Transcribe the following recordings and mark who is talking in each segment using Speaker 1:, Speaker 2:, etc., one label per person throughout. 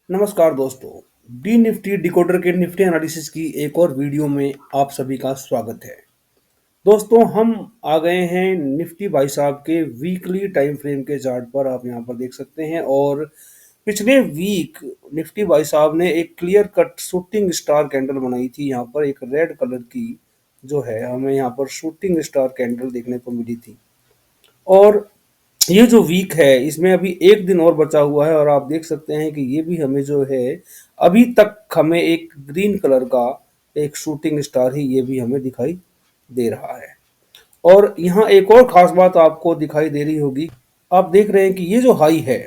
Speaker 1: नमस्कार दोस्तों। D Nifty decoder के निफ्टी एनालिसिस की एक और वीडियो में आप सभी का स्वागत है। दोस्तों हम आ गए हैं निफ्टी भाई साहब के वीकली टाइम फ्रेम के चार्ट पर। आप यहां पर देख सकते हैं और पिछले वीक निफ्टी भाई साहब ने एक clear cut shooting star candle बनाई थी। यहां पर एक रेड कलर की जो है हमें यहां पर शूटिंग स्टार कैंडल देखने को मिली थी। और ये जो वीक है इसमें अभी एक दिन और बचा हुआ है और आप देख सकते हैं कि ये भी हमें जो है अभी तक हमें एक ग्रीन कलर का एक शूटिंग स्टार ही ये भी हमें दिखाई दे रहा है। और यहाँ एक और खास बात आपको दिखाई दे रही होगी। आप देख रहे हैं कि ये जो हाई है,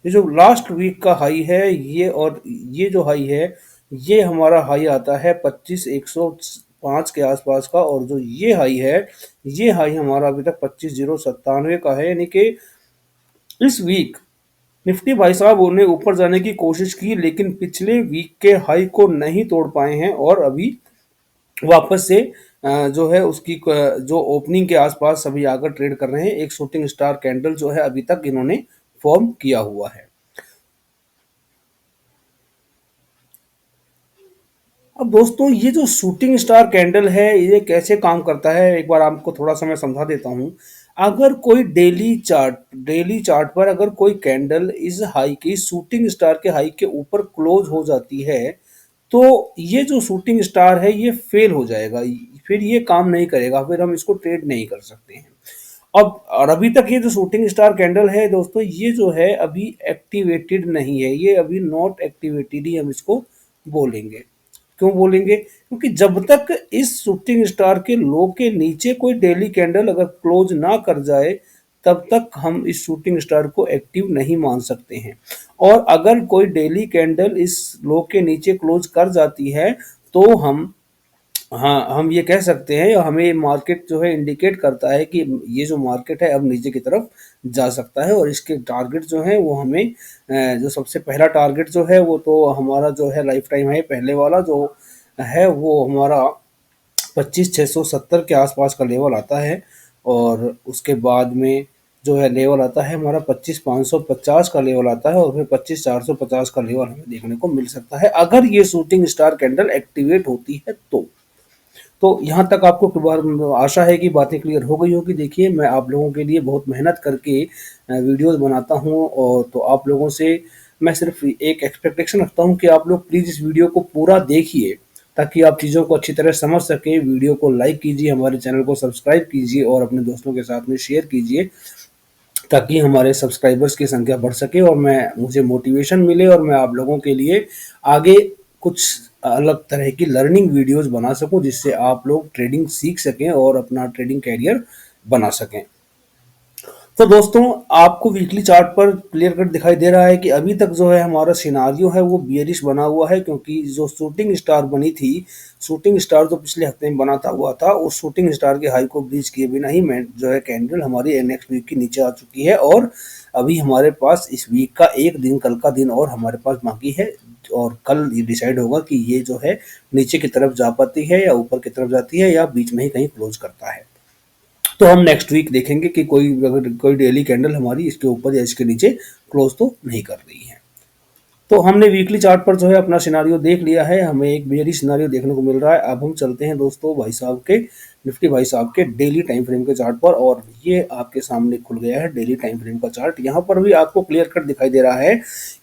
Speaker 1: ये जो लास्ट वीक का हाई है, ये और ये जो हाई है, ये हमारा हाई आता है 25,105 के आसपास का। और जो ये हाई है, ये हाई हमारा अभी तक 25,097 का है। यानी कि इस वीक निफ्टी भाई साहब उन्हें ऊपर जाने की कोशिश की, लेकिन पिछले वीक के हाई को नहीं तोड़ पाए हैं और अभी वापस से जो है उसकी जो ओपनिंग के आसपास सभी आकर ट्रेड कर रहे हैं। एक शूटिंग स्टार कैंडल जो है अभी तक इन्होंने फॉर्म किया हुआ है। अब दोस्तों ये जो शूटिंग स्टार कैंडल है ये कैसे काम करता है, एक बार आपको थोड़ा सा मैं समझा देता हूँ। अगर कोई डेली चार्ट पर अगर कोई कैंडल इस हाई की शूटिंग स्टार के हाई के ऊपर क्लोज हो जाती है, तो ये जो शूटिंग स्टार है ये फेल हो जाएगा। फिर ये काम नहीं करेगा, फिर हम इसको ट्रेड नहीं कर सकते हैं। अब और अभी तक ये जो शूटिंग स्टार कैंडल है दोस्तों, ये जो है अभी एक्टिवेटेड नहीं है, ये अभी नॉट एक्टिवेटेड ही हम इसको बोलेंगे। क्यों बोलेंगे? क्योंकि जब तक इस शूटिंग स्टार के लो के नीचे कोई डेली कैंडल अगर क्लोज ना कर जाए, तब तक हम इस शूटिंग स्टार को एक्टिव नहीं मान सकते हैं। और अगर कोई डेली कैंडल इस लो के नीचे क्लोज कर जाती है, तो हम ये कह सकते हैं, हमें मार्केट जो है इंडिकेट करता है कि ये जो मार्केट है अब नीचे की तरफ जा सकता है। और इसके टारगेट जो है वो हमें जो सबसे पहला टारगेट जो है वो तो हमारा जो है लाइफ टाइम है, पहले वाला जो है वो हमारा 25,670 के आसपास का लेवल आता है। और उसके बाद में जो है लेवल आता है हमारा 25,550 का लेवल आता है। और फिर 25,450 का लेवल हमें देखने को मिल सकता है अगर ये शूटिंग स्टार कैंडल एक्टिवेट होती है तो यहाँ तक आपको आशा है कि बातें क्लियर हो गई होगी। देखिए मैं आप लोगों के लिए बहुत मेहनत करके वीडियोस बनाता हूँ, और तो आप लोगों से मैं सिर्फ एक एक्सपेक्टेशन रखता हूँ कि आप लोग प्लीज़ इस वीडियो को पूरा देखिए, ताकि आप चीज़ों को अच्छी तरह समझ सकें। वीडियो को लाइक कीजिए, हमारे चैनल को सब्सक्राइब कीजिए और अपने दोस्तों के साथ में शेयर कीजिए, ताकि हमारे सब्सक्राइबर्स की संख्या बढ़ सके और मुझे मोटिवेशन मिले और मैं आप लोगों के लिए आगे कुछ अलग तरह की लर्निंग वीडियोस बना सकूं, जिससे आप लोग ट्रेडिंग सीख सकें और अपना ट्रेडिंग कैरियर बना सकें। तो दोस्तों आपको वीकली चार्ट पर क्लियर कट दिखाई दे रहा है कि अभी तक जो है हमारा सिनारियो है वो बियरिश बना हुआ है, क्योंकि जो शूटिंग स्टार बनी थी, शूटिंग स्टार जो पिछले हफ्ते में बना था हुआ था, उस शूटिंग स्टार के हाई को ब्रीच किए बिना ही मैं जो है कैंडल हमारी नेक्स्ट वीक की नीचे आ चुकी है। और अभी हमारे पास इस वीक का एक दिन, कल का दिन और हमारे पास बाकी है। और कल ये डिसाइड होगा कि ये जो है नीचे की तरफ जा पाती है या ऊपर की तरफ जाती है या बीच में ही कहीं क्लोज करता है। तो हम नेक्स्ट वीक देखेंगे कि अगर कोई डेली कैंडल हमारी इसके ऊपर या इसके नीचे क्लोज तो नहीं कर रही है। तो हमने वीकली चार्ट पर जो है अपना सिनारियो देख लिया है, हमें एक बेहरी सिनारियो देखने को मिल रहा है। अब हम चलते हैं दोस्तों भाई साहब के, निफ्टी भाई साहब के डेली टाइम फ्रेम के चार्ट पर। और ये आपके सामने खुल गया है डेली टाइम फ्रेम का चार्ट। यहाँ पर भी आपको क्लियर कट दिखाई दे रहा है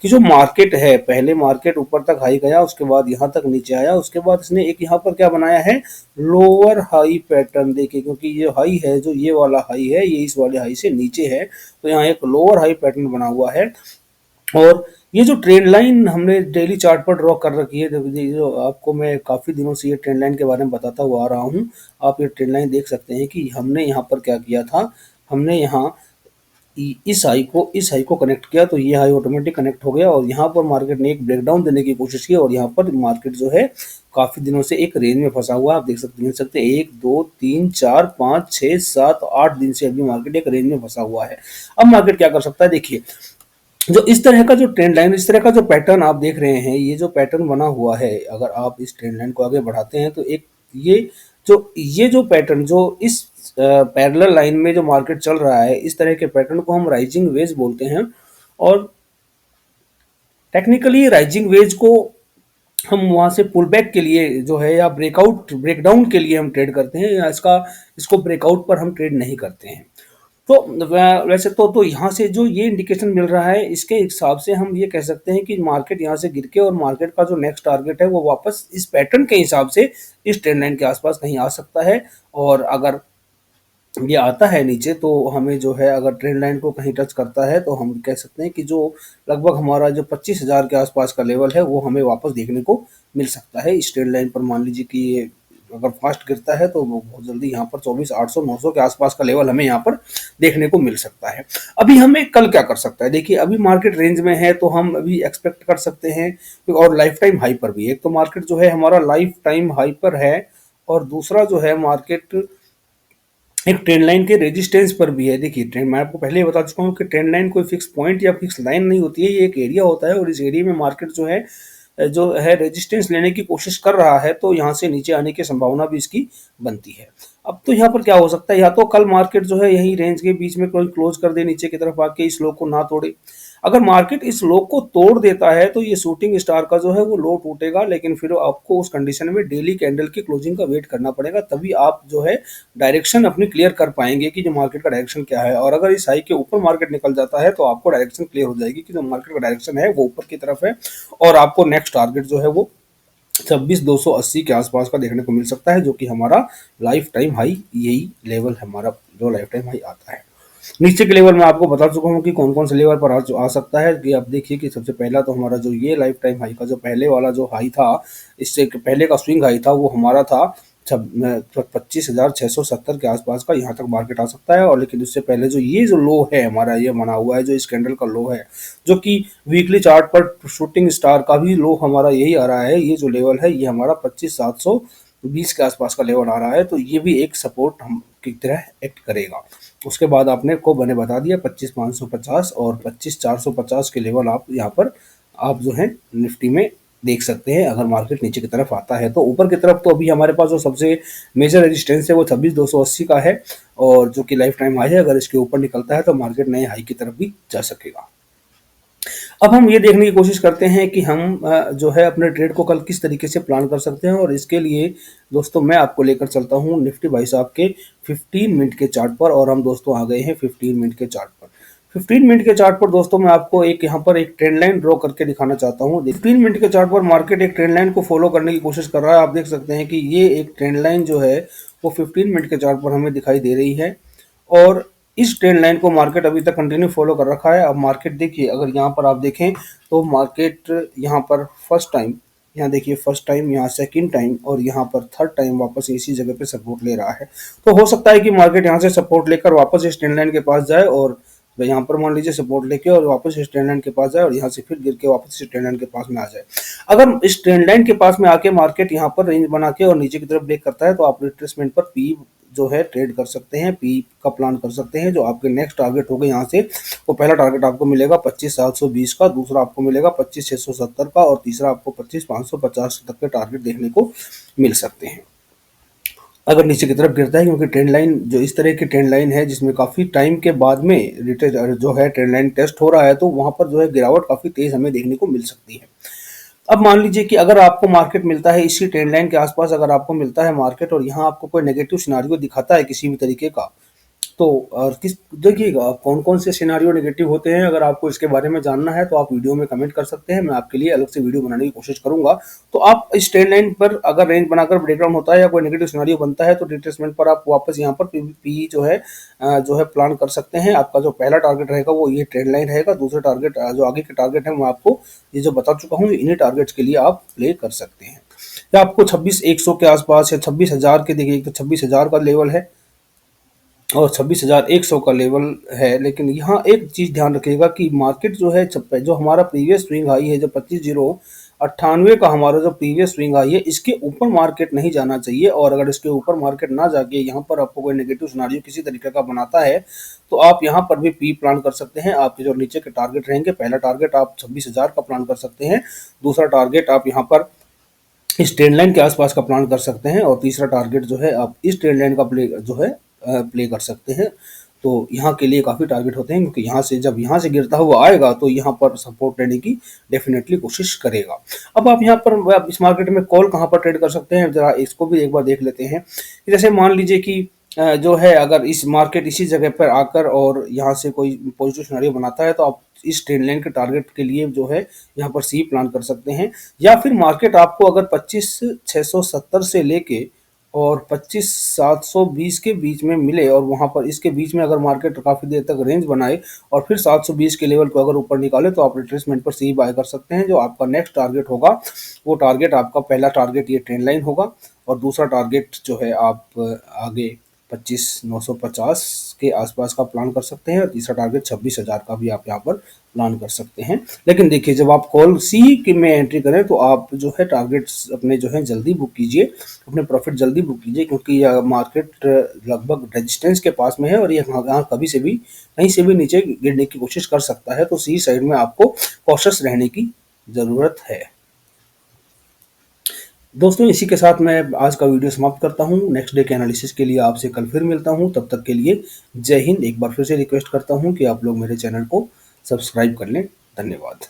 Speaker 1: कि जो मार्केट है, पहले मार्केट ऊपर तक हाई गया, उसके बाद यहाँ तक नीचे आया, उसके बाद इसने एक यहाँ पर क्या बनाया है, लोअर हाई पैटर्न। देखिए क्योंकि ये हाई है, जो ये वाला हाई है, ये इस वाले हाई से नीचे है, तो यहाँ एक लोअर हाई पैटर्न बना हुआ है। और ये जो ट्रेंड लाइन हमने डेली चार्ट पर ड्रॉ कर रखी है, देखिए जो आपको मैं काफ़ी दिनों से ये ट्रेंड लाइन के बारे में बताता हुआ आ रहा हूँ। आप ये ट्रेंड लाइन देख सकते हैं कि हमने यहाँ पर क्या किया था, हमने यहाँ इस हाई को कनेक्ट किया, तो ये हाई ऑटोमेटिक कनेक्ट हो गया। और यहाँ पर मार्केट ने एक ब्रेकडाउन देने की कोशिश की, और यहाँ पर मार्केट जो है काफ़ी दिनों से एक रेंज में फंसा हुआ है। आप देख सकते हैं 1 2 3 4 5 6 7 8 दिन से अभी मार्केट एक रेंज में फंसा हुआ है। अब मार्केट क्या कर सकता है, देखिए जो इस तरह का जो ट्रेंड लाइन, इस तरह का जो पैटर्न आप देख रहे हैं, ये जो पैटर्न बना हुआ है, अगर आप इस ट्रेंड लाइन को आगे बढ़ाते हैं तो एक ये जो पैटर्न जो इस पैरेलल लाइन में जो मार्केट चल रहा है, इस तरह के पैटर्न को हम राइजिंग वेज बोलते हैं। और टेक्निकली राइजिंग वेज को हम वहाँ से पुल बैक के लिए जो है या ब्रेकडाउन के लिए हम ट्रेड करते हैं, या इसको ब्रेकआउट पर हम ट्रेड नहीं करते हैं। तो वैसे तो यहाँ से जो ये इंडिकेशन मिल रहा है, इसके हिसाब से हम ये कह सकते हैं कि मार्केट यहाँ से गिर के और मार्केट का जो नेक्स्ट टारगेट है वो वापस इस पैटर्न के हिसाब से इस ट्रेंड लाइन के आसपास कहीं आ सकता है। और अगर ये आता है नीचे तो हमें जो है, अगर ट्रेंड लाइन को कहीं टच करता है तो हम कह सकते हैं कि जो लगभग हमारा जो 25,000 के आसपास का लेवल है वो हमें वापस देखने को मिल सकता है। इस ट्रेंड लाइन पर मान लीजिए कि ये अगर फास्ट गिरता है तो वो बहुत जल्दी यहाँ पर 24,800 900 के आसपास का लेवल हमें यहाँ पर देखने को मिल सकता है। अभी हमें कल क्या कर सकता है, देखिए अभी मार्केट रेंज में है तो हम अभी एक्सपेक्ट कर सकते हैं, और लाइफ टाइम हाई पर भी। एक तो मार्केट जो है हमारा लाइफ टाइम हाई पर है, और दूसरा जो है मार्केट एक ट्रेंड लाइन के रेजिस्टेंस पर भी है। देखिए ट्रेंड, मैं आपको पहले ही बता चुका हूँ कि ट्रेंड लाइन कोई फिक्स पॉइंट या फिक्स लाइन नहीं होती है, ये एक एरिया होता है, और इस एरिया में मार्केट जो है रेजिस्टेंस लेने की कोशिश कर रहा है, तो यहाँ से नीचे आने की संभावना भी इसकी बनती है। अब तो यहाँ पर क्या हो सकता है, या तो कल मार्केट जो है यही रेंज के बीच में कोई क्लोज कर दे नीचे की तरफ आके, इस लो को ना तोड़े। अगर मार्केट इस लो को तोड़ देता है तो ये शूटिंग स्टार का जो है वो लो टूटेगा, लेकिन फिर आपको उस कंडीशन में डेली कैंडल की क्लोजिंग का वेट करना पड़ेगा, तभी आप जो है डायरेक्शन अपनी क्लियर कर पाएंगे कि जो मार्केट का डायरेक्शन क्या है। और अगर इस हाई के ऊपर मार्केट निकल जाता है तो आपको डायरेक्शन क्लियर हो जाएगी कि जो मार्केट का डायरेक्शन है वो ऊपर की तरफ है, और आपको नेक्स्ट टारगेट जो है वो 26,280 के आसपास का देखने को मिल सकता है, जो कि हमारा लाइफ टाइम हाई, यही लेवल हमारा जो लाइफ टाइम हाई आता है। नीचे के लेवल में आपको बता चुका हूँ कि कौन कौन से लेवल पर आ सकता है। कि आप देखिए कि सबसे पहला तो हमारा जो ये लाइफ टाइम हाई का जो पहले वाला जो हाई था, इससे पहले का स्विंग हाई था, वो हमारा था 25,670 के आसपास का, यहाँ तक मार्केट आ सकता है। और लेकिन उससे पहले जो ये जो लो है हमारा, ये बना हुआ है जो इस कैंडल का लो है, जो कि वीकली चार्ट पर शूटिंग स्टार का भी लो हमारा यही आ रहा है, ये जो लेवल है ये हमारा 25,720 के आसपास का लेवल आ रहा है। तो ये भी एक सपोर्ट हम की तरह एक्ट करेगा। उसके बाद आपने को मैंने बता दिया 25,550 और 25,450 के लेवल आप यहाँ पर आप जो है निफ्टी में देख सकते हैं। अगर मार्केट नीचे की तरफ आता है तो ऊपर की तरफ तो अभी हमारे पास जो सबसे मेजर रेजिस्टेंस है वो 26,280 का है, और जो कि लाइफ टाइम हाई है। अगर इसके ऊपर निकलता है तो मार्केट नए हाई की तरफ भी जा सकेगा। अब हम ये देखने की कोशिश करते हैं कि हम जो है अपने ट्रेड को कल किस तरीके से प्लान कर सकते हैं, और इसके लिए दोस्तों मैं आपको लेकर चलता हूँ निफ्टी भाई साहब के 15 मिनट के चार्ट पर। और हम दोस्तों आ गए हैं 15 मिनट के चार्ट पर। 15 मिनट के चार्ट पर दोस्तों मैं आपको एक यहाँ पर एक ट्रेंड लाइन ड्रॉ करके दिखाना चाहता हूँ। 15 मिनट के चार्ट पर मार्केट एक ट्रेंड लाइन को फॉलो करने की कोशिश कर रहा है। आप देख सकते हैं कि ये एक ट्रेंड लाइन जो है वो 15 मिनट के चार्ट पर हमें दिखाई दे रही है, और इस ट्रेंड लाइन को मार्केट अभी तक कंटिन्यू फॉलो कर रखा है। अब मार्केट देखिए, अगर यहाँ पर आप देखें तो मार्केट यहाँ पर फर्स्ट टाइम, यहाँ देखिए फर्स्ट टाइम, यहाँ सेकंड टाइम, और यहाँ पर थर्ड टाइम वापस इसी जगह पे सपोर्ट ले रहा है। तो हो सकता है कि मार्केट यहाँ से सपोर्ट लेकर वापस इस ट्रेंड लाइन के पास जाए, और यहाँ पर मान लीजिए सपोर्ट लेके और वापस इस ट्रेंड लाइन के पास जाए, और यहाँ से फिर गिर के वापस इस ट्रेंड लाइन के पास में आ जाए। अगर इस ट्रेंड लाइन के पास में आके मार्केट यहाँ पर रेंज बना के और नीचे की तरफ ब्रेक करता है तो आप रिट्रेसमेंट पर पी जो है ट्रेड कर सकते हैं, पी का प्लान कर सकते हैं। जो आपके नेक्स्ट टारगेट होगा यहाँ से, वो पहला टारगेट आपको मिलेगा 25,720 का, दूसरा आपको मिलेगा 25,670 का, और तीसरा आपको 25,550 तक के टारगेट देखने को मिल सकते हैं अगर नीचे की तरफ गिरता है। क्योंकि ट्रेंड लाइन जो इस तरह की ट्रेंड लाइन है जिसमें काफ़ी टाइम के बाद में रिटेल जो है ट्रेंड लाइन टेस्ट हो रहा है, तो वहाँ पर जो है गिरावट काफ़ी तेज़ हमें देखने को मिल सकती है। अब मान लीजिए कि अगर आपको मार्केट मिलता है इसी ट्रेंड लाइन के आसपास, अगर आपको मिलता है मार्केट और यहाँ आपको कोई नेगेटिव सिनारियो दिखाता है किसी भी तरीके का, तो और किस देखिएगा कौन कौन से सिनारियो नेगेटिव होते हैं। अगर आपको इसके बारे में जानना है तो आप वीडियो में कमेंट कर सकते हैं, मैं आपके लिए अलग से वीडियो बनाने की कोशिश करूंगा। तो आप इस ट्रेंड लाइन पर अगर रेंज बनाकर ब्रेकडाउन होता है या कोई नेगेटिव सिनारियो बनता है तो रिट्रेसमेंट पर आप वापस यहाँ पर पी जो है प्लान कर सकते हैं। आपका जो पहला टारगेट रहेगा वो ये ट्रेंड लाइन रहेगा, दूसरा टारगेट जो आगे के टारगेट है मैं आपको ये जो बता चुका हूँ, इन्हीं टारगेट्स के लिए आप प्ले कर सकते हैं। या आपको 26,100 के आसपास या 26,000 के, देखिए तो 26,000 का लेवल है और 26,100 का लेवल है। लेकिन यहाँ एक चीज़ ध्यान रखिएगा कि मार्केट जो है जो हमारा प्रीवियस स्विंग हाई है, जो 25,098 का हमारा जो प्रीवियस स्विंग हाई है, इसके ऊपर मार्केट नहीं जाना चाहिए। और अगर इसके ऊपर मार्केट ना जाके यहाँ पर आपको कोई नेगेटिव सिनारियो किसी तरीके का बनाता है तो आप यहाँ पर भी पी प्लान कर सकते हैं। आपके जो नीचे के टारगेट रहेंगे, पहला टारगेट आप 26,000 का प्लान कर सकते हैं, दूसरा टारगेट आप यहाँ पर इस ट्रेंड लाइन के आसपास का प्लान कर सकते हैं, और तीसरा टारगेट जो है आप इस ट्रेंड लाइन का प्ले जो है प्ले कर सकते हैं। तो यहाँ के लिए काफ़ी टारगेट होते हैं, क्योंकि यहाँ से जब यहाँ से गिरता हुआ आएगा तो यहाँ पर सपोर्ट लेने की डेफिनेटली कोशिश करेगा। अब आप यहाँ पर आप इस मार्केट में कॉल कहाँ पर ट्रेड कर सकते हैं, ज़रा इसको भी एक बार देख लेते हैं। जैसे मान लीजिए कि जो है अगर इस मार्केट इसी जगह पर आकर और यहाँ से कोई पॉजिटिव सिनेरियो बनाता है, तो आप इस ट्रेंड लाइन के टारगेट के लिए जो है यहाँ पर सी प्लान कर सकते हैं। या फिर मार्केट आपको अगर 25,670 से लेके और 25,720 के बीच में मिले और वहाँ पर इसके बीच में अगर मार्केट काफ़ी देर तक रेंज बनाए और फिर 720 के लेवल को अगर ऊपर निकाले, तो आप रिट्रेसमेंट पर सी बाय कर सकते हैं। जो आपका नेक्स्ट टारगेट होगा, वो टारगेट आपका पहला टारगेट ये ट्रेंड लाइन होगा, और दूसरा टारगेट जो है आप आगे 25,950 के आसपास का प्लान कर सकते हैं, और तीसरा टारगेट 26,000 का भी आप यहाँ पर प्लान कर सकते हैं। लेकिन देखिए, जब आप कॉल सी के में एंट्री करें तो आप जो है टारगेट्स अपने जो है जल्दी बुक कीजिए, अपने प्रॉफिट जल्दी बुक कीजिए, क्योंकि यह मार्केट लगभग रेजिस्टेंस के पास में है और ये यहाँ कभी से भी कहीं से भी नीचे गिरने की कोशिश कर सकता है। तो सी साइड में आपको कॉशियस रहने की ज़रूरत है। दोस्तों, इसी के साथ मैं आज का वीडियो समाप्त करता हूँ। नेक्स्ट डे के एनालिसिस के लिए आपसे कल फिर मिलता हूँ। तब तक के लिए जय हिंद। एक बार फिर से रिक्वेस्ट करता हूँ कि आप लोग मेरे चैनल को सब्सक्राइब कर लें। धन्यवाद।